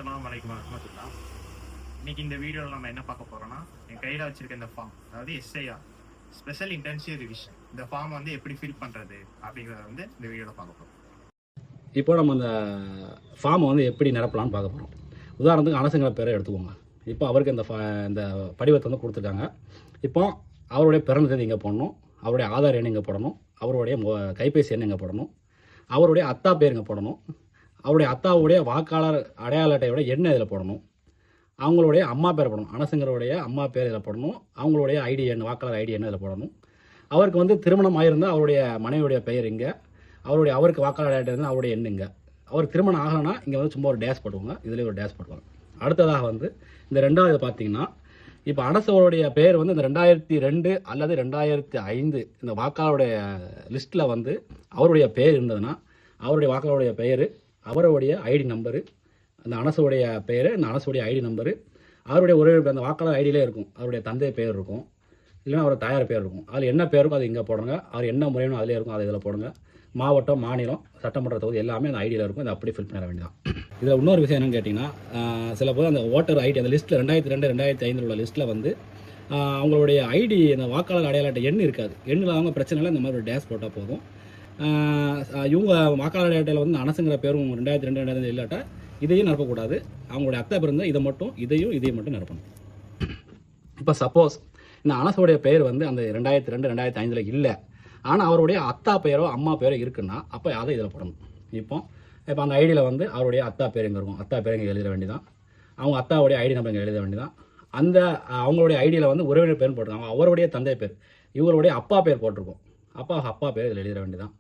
அஸ்ஸலாமு அலைக்கும் வரஹ்மத்துல்லாஹ். இன்னைக்கு இந்த வீடியோவில் நம்ம என்ன பார்க்க போறோம்னா, என் கையில் வச்சிருக்க இந்த ஃபார்ம், அதாவது எஸ்ஐஆர் ஸ்பெஷல் இன்டென்சிவ் ரிவிஷன், இந்த ஃபார்ம் வந்து எப்படி ஃபில் பண்ணுறது அப்படிங்கிறத வந்து இந்த வீடியோவில் பார்க்க போகிறோம். இப்போ நம்ம அந்த ஃபார்மை வந்து எப்படி நிரப்பலாம்னு பார்க்க போகிறோம். உதாரணத்துக்கு அனசுங்கிற பேரை எடுத்துக்கோங்க. இப்போ அவருக்கு இந்த படிவத்தை வந்து கொடுத்துருக்காங்க. இப்போ அவருடைய பிறந்த தேதி இங்கே போடணும், அவருடைய ஆதார் எண் இங்கே போடணும், அவருடைய கைபேசி எண் இங்கே போடணும், அவருடைய அத்தா பேர் இங்கே போடணும், அவருடைய அத்தாவுடைய வாக்காளர் அடையாள அட்டையோட எண்ணெய் இதில் போடணும், அவங்களுடைய அம்மா பேர் போடணும், அனசுங்கிறவுடைய அம்மா பேர் இதில் போடணும், அவங்களுடைய ஐடி எண் வாக்காளர் ஐடி எண் இதில் போடணும். அவருக்கு வந்து திருமணம் ஆகியிருந்தால் அவருடைய மனைவியுடைய பெயர் இங்கே, அவருக்கு வாக்காளர் அட்டை இருந்தால் அவருடைய எண் இங்கே. அவர் திருமணம் ஆகலைன்னா இங்கே வந்து சும்மா ஒரு டேஷ் போட்டுவாங்க, இதில் ஒரு டேஷ் போட்டுவாங்க. அடுத்ததாக வந்து இந்த ரெண்டாவது பார்த்தீங்கன்னா, இப்போ அனசோடைய பேர் வந்து இந்த 2002 அல்லது 2005 இந்த வாக்காளருடைய லிஸ்ட்டில் வந்து அவருடைய பேர் இருந்ததுன்னா அவருடைய வாக்காளருடைய பெயர், அவருடைய ஐடி நம்பரு, அந்த அனசுடைய பெயர், அந்த அனசுடைய ஐடி நம்பரு, அவருடைய உறவு அந்த வாக்காளர் ஐடியிலே இருக்கும். அவருடைய தந்தை பேர் இருக்கும், இல்லைன்னா அவருடைய தாயார் பேர் இருக்கும். அதில் என்ன பேருக்கும் அது இங்கே போடுங்க. அவர் என்ன முறையணும் அதிலே இருக்கும், அதை இதில் போடுங்க. மாவட்டம், மாநிலம், சட்டமன்ற தொகுதி எல்லாமே அந்த ஐடியில் இருக்கும். அதை அப்படி ஃபில் பண்ண வேண்டியதான். இதில் இன்னொரு விஷயம் என்னன்னு கேட்டிங்கன்னா, சில போது அந்த ஓட்டர் ஐடி அந்த லிஸ்ட்டில் 2002 2005 உள்ள லிஸ்ட்டில் வந்து அவங்களுடைய ஐடி அந்த வாக்காளர் அடையாள அட்டை எண் இருக்காது. எண்ணில் அவங்க பிரச்சனை இல்லை, இந்த மாதிரி ஒரு டேஷ் போட்டால் போதும். இவங்க வாக்காளர் அட்டையில் வந்து அனசுங்கிற பேரும் 2002 2005 இல்லாட்டா இதையும் நிரப்பக்கூடாது. அவங்களுடைய அத்தை பிறந்த இதை மட்டும் இதையும் மட்டும் நிரப்பணும். இப்போ சப்போஸ் இந்த அனசுடைய பெயர் வந்து அந்த 2002 2005 இல்லை, ஆனால் அவருடைய அத்தா பெயரோ அம்மா பேரோ இருக்குன்னா அப்போ அதை இதில் போடணும். இப்போ அந்த ஐடியில் வந்து அவருடைய அத்தா பேர் எங்கே இருக்கும், அத்தா பேர் இங்கே எழுத வேண்டியதான். அவங்க அத்தாவுடைய ஐடி நம்பர் இங்கே எழுத வேண்டியதான். அந்த அவங்களுடைய ஐடியில் வந்து உறவினர் பேர் போட்டிருக்காங்க, அவருடைய தந்தை பேர், இவருடைய அப்பா பேர் போட்டிருக்கோம், அப்பா பேர் இதில் எழுத வேண்டியதான்.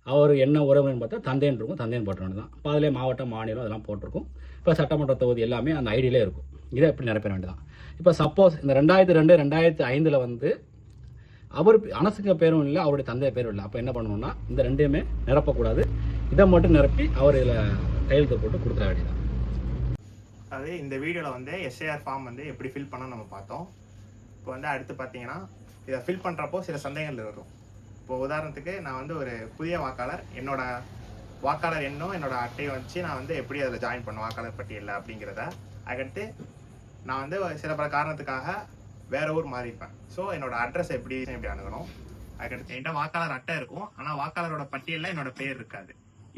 அவர் என்ன உறவுன்னு பார்த்தா தந்தைன்னு இருக்கும், தந்தைன்னு போட்ட வேண்டியதான். இப்போ அதிலே மாவட்டம், மாநிலம் அதெல்லாம் போட்டிருக்கும். இப்போ சட்டமன்ற தொகுதி எல்லாமே அந்த ஐடியிலே இருக்கும். இதை எப்படி நிரப்ப வேண்டியதான். இப்போ சப்போஸ் இந்த 2002 2005 வந்து அவர் அனசுங்க பேரும் இல்லை, அவருடைய தந்தை பேரும் இல்லை, அப்போ என்ன பண்ணணும்னா இந்த ரெண்டையுமே நிரப்பக்கூடாது. இதை மட்டும் நிரப்பி அவர் இதில் கையெழுத்து போட்டு கொடுத்துட வேண்டியதான். அது இந்த வீடியோவில் வந்து எஸ்ஐஆர் ஃபார்ம் வந்து எப்படி ஃபில் பண்ண நம்ம பார்த்தோம். இப்போ வந்து அடுத்து பார்த்தீங்கன்னா, இதை ஃபில் பண்ணுறப்போ சில சந்தேகங்கள் வரும். இப்போ உதாரணத்துக்கு நான் வந்து ஒரு புதிய வாக்காளர், என்னோட வாக்காளர் எண்ணும் என்னோட அட்டையை வச்சு நான் வந்து எப்படி அதில் ஜாயின் பண்ண வாக்காளர் பட்டியலில் அப்படிங்கிறத. அதுக்கடுத்து நான் வந்து சில பல காரணத்துக்காக வேற ஊர் மாறிப்பேன். ஸோ என்னோட அட்ரஸ் எப்படி அணுகணும். அதுக்கடுத்து என்கிட்ட வாக்காளர் அட்டை இருக்கும், ஆனால் வாக்காளரோட பட்டியலில் என்னோட பேர் இருக்காது.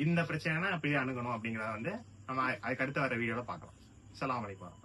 இந்த பிரச்சனைனா எப்படி அணுகணும் அப்படிங்கிறத வந்து நம்ம அதுக்கடுத்து வர வீடியோவில் பார்க்கலாம். அஸ்ஸலாமு அலைக்கும்.